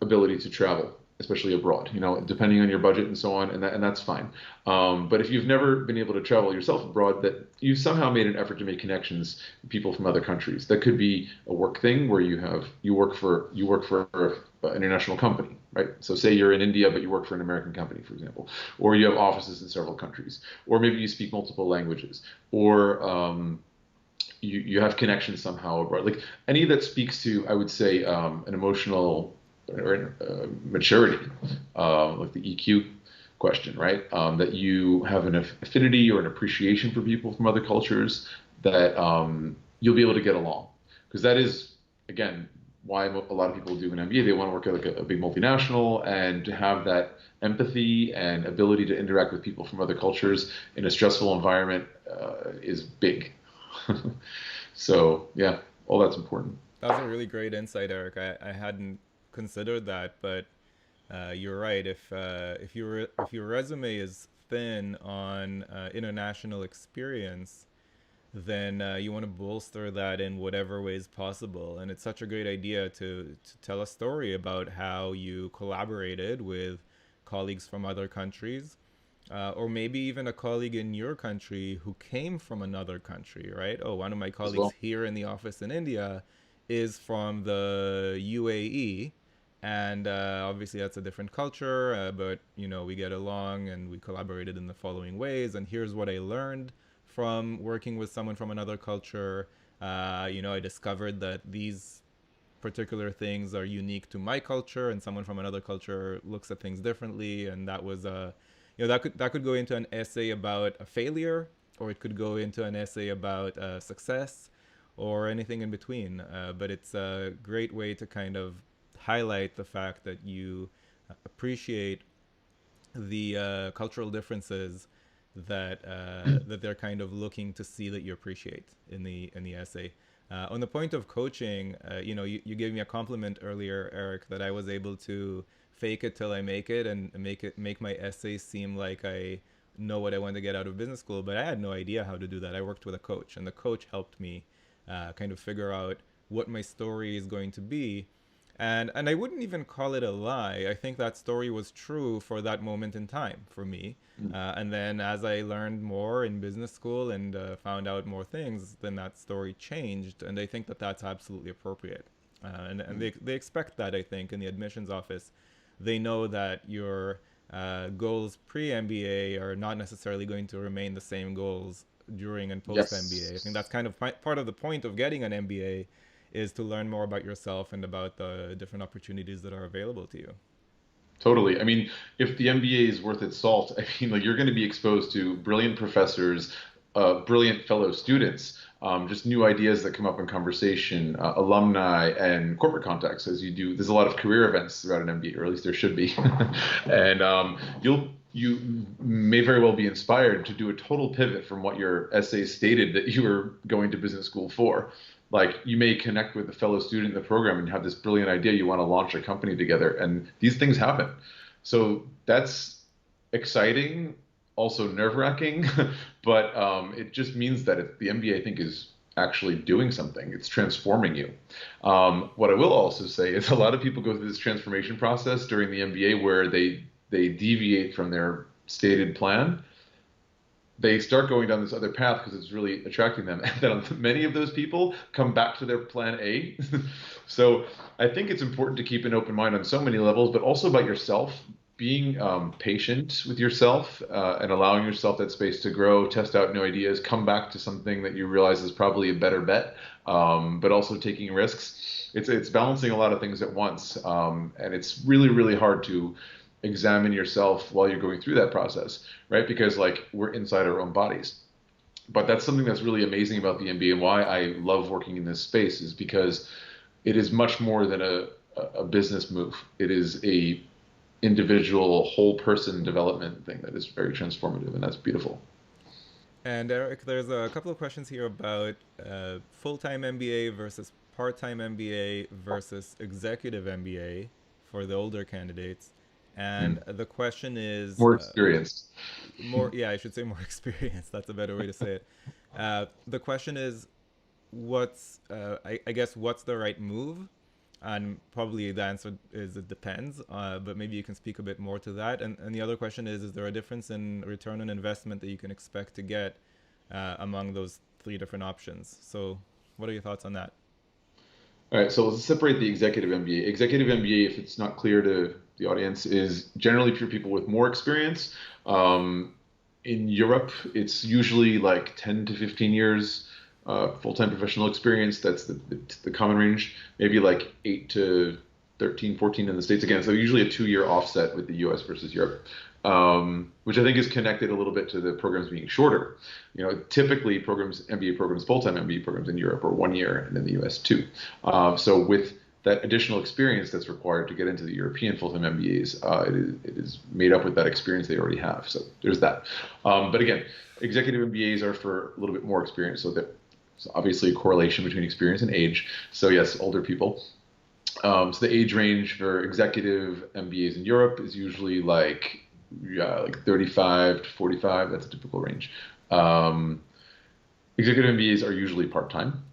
ability to travel, especially abroad, depending on your budget and so on, and that's fine. But if you've never been able to travel yourself abroad, that you somehow made an effort to make connections with people from other countries. That could be a work thing where you work for an international company, right? So say you're in India, but you work for an American company, for example, or you have offices in several countries, or maybe you speak multiple languages, or you have connections somehow abroad. Like any that speaks to, I would say, an emotional or maturity, like the EQ question, right? That you have an affinity or an appreciation for people from other cultures, that you'll be able to get along. Because that is, again, why a lot of people do an MBA. They want to work at like a big multinational, and to have that empathy and ability to interact with people from other cultures in a stressful environment is big. So yeah, all that's important. That was a really great insight, Eric. I hadn't considered that, but you're right. If your resume is thin on international experience, then you want to bolster that in whatever ways possible. And it's such a great idea to tell a story about how you collaborated with colleagues from other countries, or maybe even a colleague in your country who came from another country, right? Oh, one of my As colleagues well. here in the office in India is from the UAE, and obviously that's a different culture, but we get along and we collaborated in the following ways. And here's what I learned from working with someone from another culture. I discovered that these particular things are unique to my culture, and someone from another culture looks at things differently. And that was that could go into an essay about a failure, or it could go into an essay about success, or anything in between. But it's a great way to kind of highlight the fact that you appreciate the cultural differences that they're kind of looking to see that you appreciate in the essay. On the point of coaching, you gave me a compliment earlier, Eric, that I was able to fake it till I make it, and make my essay seem like I know what I want to get out of business school. But I had no idea how to do that. I worked with a coach, and the coach helped me kind of figure out what my story is going to be. And I wouldn't even call it a lie. I think that story was true for that moment in time for me. And then as I learned more in business school and found out more things, then that story changed. And I think that that's absolutely appropriate. And they expect that, I think, in the admissions office. They know that your goals pre MBA are not necessarily going to remain the same goals during and post MBA. I think that's Yes. kind of part of the point of getting an MBA, is to learn more about yourself and about the different opportunities that are available to you. Totally. I mean, if the MBA is worth its salt, I mean, like you're going to be exposed to brilliant professors, brilliant fellow students, just new ideas that come up in conversation, alumni, and corporate contacts as you do. There's a lot of career events throughout an MBA, or at least there should be, and you may very well be inspired to do a total pivot from what your essay stated that you were going to business school for. Like you may connect with a fellow student in the program and have this brilliant idea, you want to launch a company together, and these things happen. So that's exciting, also nerve-wracking, but it just means that the MBA, I think, is actually doing something. It's transforming you. What I will also say is a lot of people go through this transformation process during the MBA where they deviate from their stated plan. They start going down this other path because it's really attracting them. And then many of those people come back to their plan A. So I think it's important to keep an open mind on so many levels, but also about yourself, being patient with yourself and allowing yourself that space to grow, test out new ideas, come back to something that you realize is probably a better bet, but also taking risks. It's balancing a lot of things at once, and it's really really hard to examine yourself while you're going through that process, right? Because like we're inside our own bodies. But that's something that's really amazing about the MBA and why I love working in this space is because it is much more than a business move. It is a individual whole person development thing that is very transformative and that's beautiful. And Eric, there's a couple of questions here about full-time MBA versus part-time MBA versus executive MBA for the older candidates. And Mm. the question is More experienced. more, yeah, I should say more experience. That's a better way to say it. The question is, I guess what's the right move? And probably the answer is it depends, but maybe you can speak a bit more to that. And the other question is there a difference in return on investment that you can expect to get among those three different options? So what are your thoughts on that? All right, so let's separate the executive MBA. Executive MBA, if it's not clear to the audience, is generally for people with more experience. Um, in Europe, it's usually like 10 to 15 years full-time professional experience. That's the common range. Maybe like 8 to 13, 14 in the States again. So usually a 2-year offset with the US versus Europe, which I think is connected a little bit to the programs being shorter. Typically programs, MBA programs, full-time MBA programs in Europe are 1 year and in the US 2. So with that additional experience that's required to get into the European full-time MBAs, it is made up with that experience they already have. So there's that. But again, executive MBAs are for a little bit more experience. So there's obviously a correlation between experience and age. So yes, older people. So the age range for executive MBAs in Europe is usually like 35 to 45. That's a typical range. Um, Executive MBAs are usually part-time,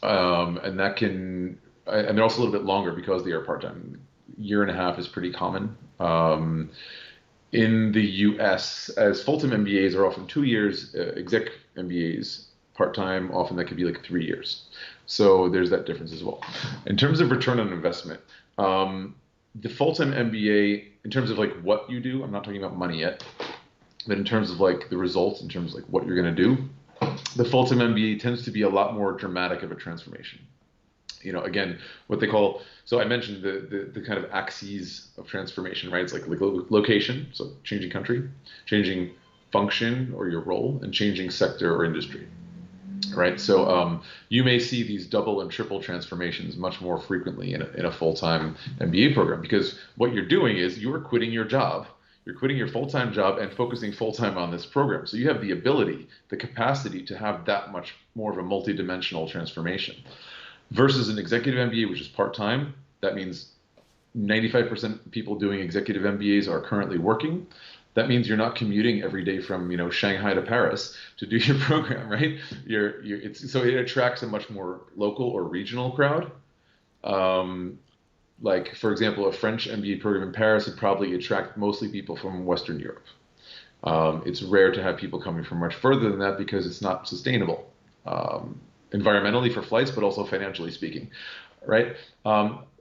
and they're also a little bit longer because they are part-time. Year and a half is pretty common. In the US, as full-time MBAs are often 2 years, exec MBAs part-time, often that could be like 3 years. So there's that difference as well. In terms of return on investment, the full-time MBA, in terms of like what you do, I'm not talking about money yet, but in terms of like the results, in terms of like what you're going to do, the full-time MBA tends to be a lot more dramatic of a transformation. Again, what they call, so I mentioned the kind of axes of transformation, right? It's like location, so changing country, changing function or your role, and changing sector or industry, right? So you may see these double and triple transformations much more frequently in a full-time MBA program, because what you're doing is you are quitting your job. You're quitting your full-time job and focusing full-time on this program. So you have the ability, the capacity to have that much more of a multidimensional transformation. Versus an executive MBA, which is part-time, that means 95% of people doing executive MBAs are currently working. That means you're not commuting every day from Shanghai to Paris to do your program, right? So it attracts a much more local or regional crowd. Like for example, a French MBA program in Paris would probably attract mostly people from Western Europe. It's rare to have people coming from much further than that because it's not sustainable, environmentally for flights, but also financially speaking, right?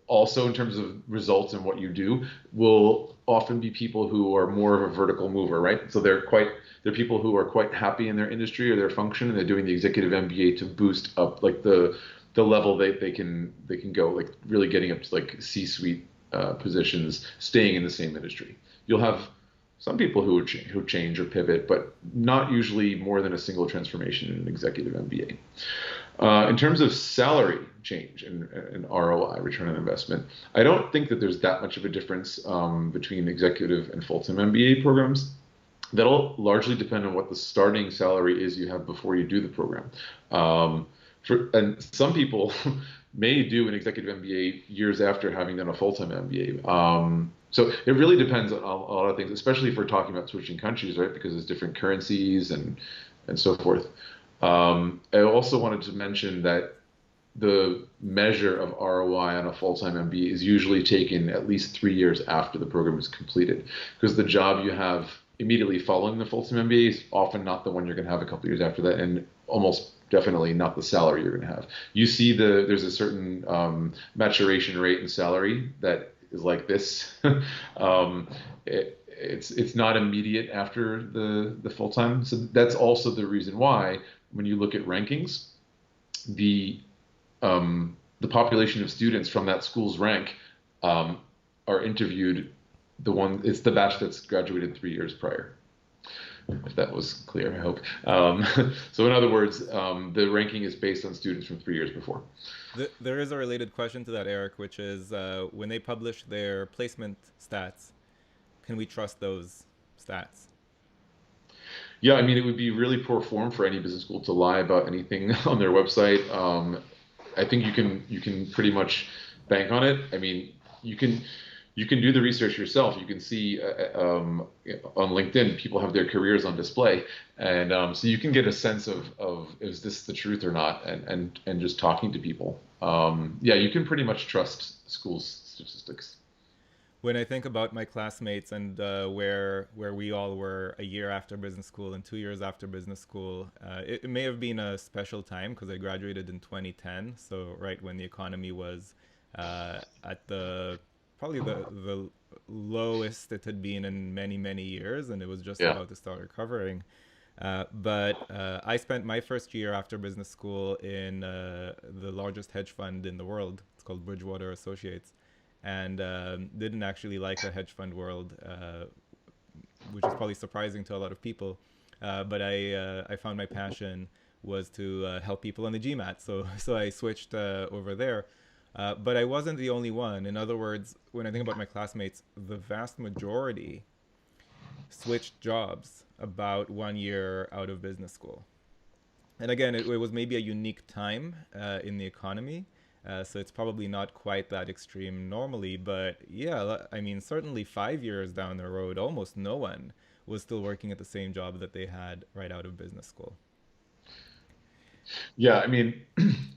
Also, in terms of results and what you do, will often be people who are more of a vertical mover, right? So they're people who are quite happy in their industry or their function, and they're doing the executive MBA to boost up like the level they can go, like really getting up to like C-suite positions, staying in the same industry. You'll have some people who change or pivot, but not usually more than a single transformation in an executive MBA. In terms of salary change and ROI, return on investment, I don't think that there's that much of a difference between executive and full-time MBA programs. That'll largely depend on what the starting salary is you have before you do the program. And some people may do an executive MBA years after having done a full-time MBA. So it really depends on a lot of things, especially if we're talking about switching countries, right? Because there's different currencies and so forth. I also wanted to mention that the measure of ROI on a full-time MBA is usually taken at least 3 years after the program is completed, because the job you have immediately following the full-time MBA is often not the one you're going to have a couple years after that, and almost definitely not the salary you're going to have. You see there's a certain maturation rate in salary that is like this. It's not immediate after the full-time. So that's also the reason why when you look at rankings, the population of students from that school's rank are interviewed. It's the batch that's graduated 3 years prior. If that was clear, I hope. So in other words, the ranking is based on students from 3 years before. There is a related question to that, Eric, which is when they publish their placement stats, can we trust those stats? Yeah, I mean, it would be really poor form for any business school to lie about anything on their website. I think you can pretty much bank on it. I mean, you can do the research yourself. You can see on LinkedIn, people have their careers on display, and so you can get a sense of is this the truth or not, and just talking to people. Yeah, you can pretty much trust schools statistics. When I think about my classmates and where we all were a year after business school and 2 years after business school, it may have been a special time because I graduated in 2010, so right when the economy was at the probably the lowest it had been in many years, and it was just Yeah. about to start recovering. But I spent my first year after business school in the largest hedge fund in the world. It's called Bridgewater Associates, and didn't actually like the hedge fund world, which is probably surprising to a lot of people. But I found my passion was to help people on the GMAT, so I switched over there. But I wasn't the only one. In other words, when I think about my classmates, the vast majority switched jobs about 1 year out of business school. And again, it was maybe a unique time in the economy. So it's probably not quite that extreme normally, but yeah, I mean, certainly 5 years down the road, almost no one was still working at the same job that they had right out of business school. Yeah, I mean,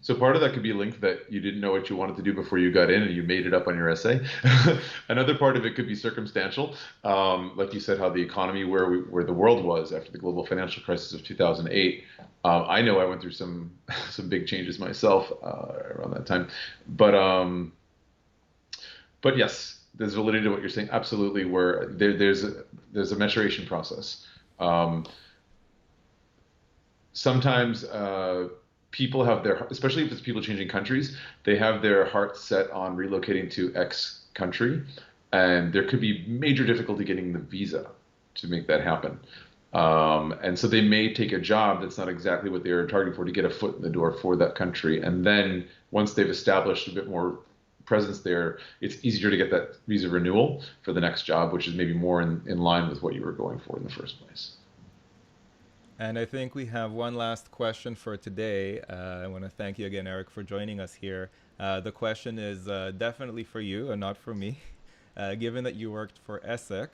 so part of that could be linked that you didn't know what you wanted to do before you got in and you made it up on your essay. Another part of it could be circumstantial. Like you said, how the economy, where the world was after the global financial crisis of 2008. I know I went through some some big changes myself around that time, but um, but yes, there's validity to what you're saying. Absolutely, where there's a maturation process. Um, Sometimes people have their, especially if it's people changing countries, they have their hearts set on relocating to X country, and there could be major difficulty getting the visa to make that happen. And so they may take a job that's not exactly what they're targeting for to get a foot in the door for that country. And then once they've established a bit more presence there, it's easier to get that visa renewal for the next job, which is maybe more in line with what you were going for in the first place. And I think we have one last question for today. I want to thank you again, Eric, for joining us here. The question is definitely for you and not for me. Given that you worked for ESSEC,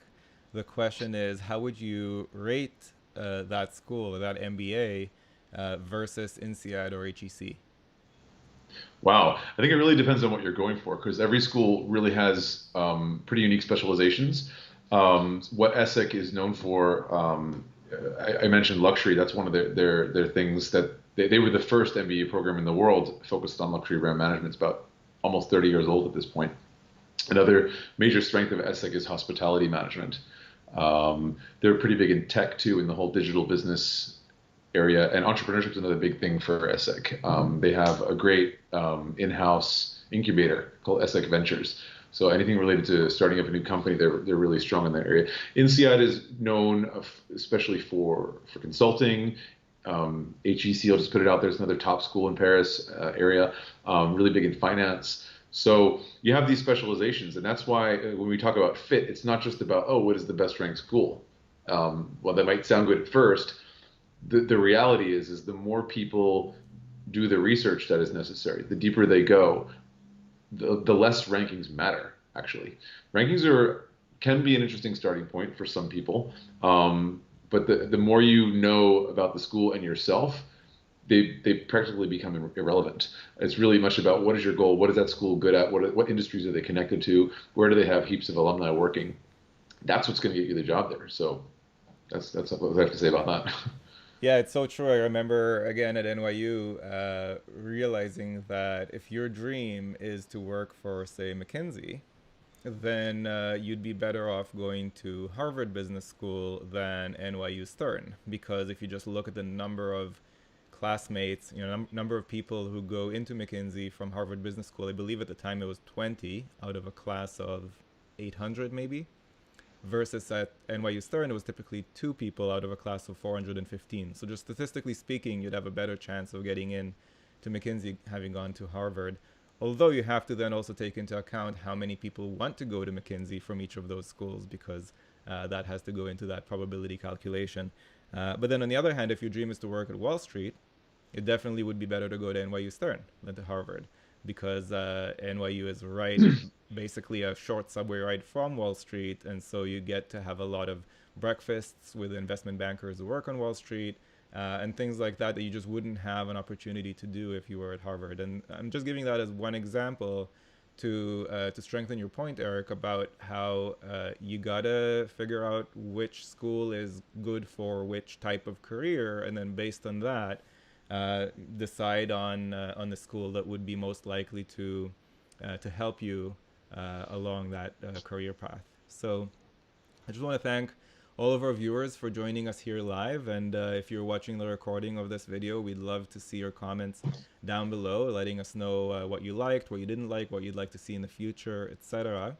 the question is how would you rate that school, that MBA, versus INSEAD or HEC? Wow. I think it really depends on what you're going for because every school really has pretty unique specializations. What ESSEC is known for, I mentioned luxury. That's one of their things that they were the first MBA program in the world focused on luxury brand management. It's about almost 30 years old at this point. Another major strength of ESSEC is hospitality management. They're pretty big in tech too, in the whole digital business area, and entrepreneurship is another big thing for ESSEC. They have a great in-house incubator called ESSEC Ventures. So anything related to starting up a new company, they're really strong in that area. INSEAD is known especially for consulting. HEC, I'll just put it out there, it's another top school in Paris area, really big in finance. So you have these specializations, and that's why when we talk about fit, it's not just about, oh, what is the best ranked school? Well, that might sound good at first. The reality is the more people do the research that is necessary, the deeper they go, the less rankings matter, actually. Rankings can be an interesting starting point for some people, but the more you know about the school and yourself, they practically become irrelevant. It's really much about what is your goal, what is that school good at, what industries are they connected to, where do they have heaps of alumni working. That's what's going to get you the job there. So that's what I have to say about that. Yeah, it's so true. I remember again at NYU realizing that if your dream is to work for, say, McKinsey, then you'd be better off going to Harvard Business School than NYU Stern. Because if you just look at the number of classmates, number of people who go into McKinsey from Harvard Business School, I believe at the time it was 20 out of a class of 800 maybe, versus at NYU Stern, it was typically two people out of a class of 415. So just statistically speaking, you'd have a better chance of getting in to McKinsey having gone to Harvard. Although you have to then also take into account how many people want to go to McKinsey from each of those schools, because that has to go into that probability calculation. But then on the other hand, if your dream is to work at Wall Street, it definitely would be better to go to NYU Stern than to Harvard. because NYU is right, basically a short subway ride from Wall Street, and so you get to have a lot of breakfasts with investment bankers who work on Wall Street. And things like that that you just wouldn't have an opportunity to do if you were at Harvard. And I'm just giving that as one example to strengthen your point, Eric, about how you gotta figure out which school is good for which type of career, and then based on that, decide on the school that would be most likely to help you along that career path. So I just want to thank all of our viewers for joining us here live. And if you're watching the recording of this video, we'd love to see your comments down below, letting us know what you liked, what you didn't like, what you'd like to see in the future, etc.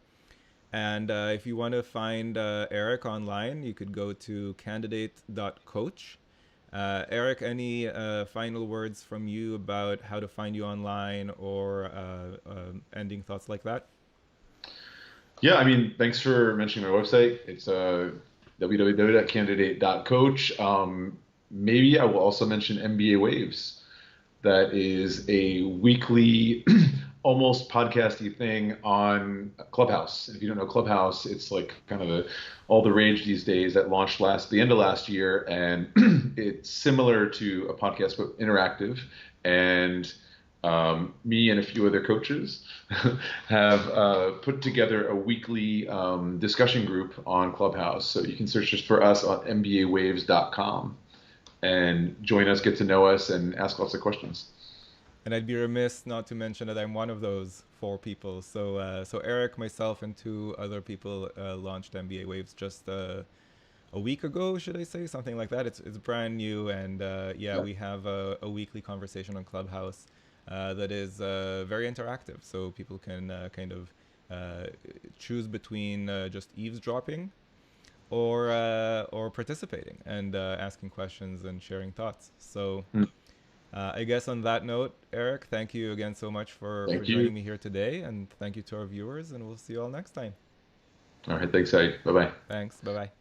And if you want to find Eric online, you could go to candidate.coach. Eric, any final words from you about how to find you online or ending thoughts like that? Yeah, I mean, thanks for mentioning my website. It's www.candidate.coach. Maybe I will also mention MBA Waves. That is a weekly, almost podcasty thing on Clubhouse. If you don't know Clubhouse, it's like kind of all the rage these days. That launched the end of last year, and it's similar to a podcast but interactive. And me and a few other coaches have put together a weekly discussion group on Clubhouse. So you can search just for us on mbawaves.com and join us, get to know us, and ask lots of questions. And I'd be remiss not to mention that I'm one of those four people. So Eric, myself, and two other people launched MBA Waves just a week ago, should I say, something like that. It's brand new, and yeah, Yeah. we have a weekly conversation on Clubhouse that is very interactive. So people can kind of choose between just eavesdropping or participating and asking questions and sharing thoughts. So Mm. I guess on that note, Eric, thank you again so much for Thank you. joining me here today. And thank you to our viewers. And we'll see you all next time. All right. Thanks, Sai. Bye bye. Thanks. Bye bye.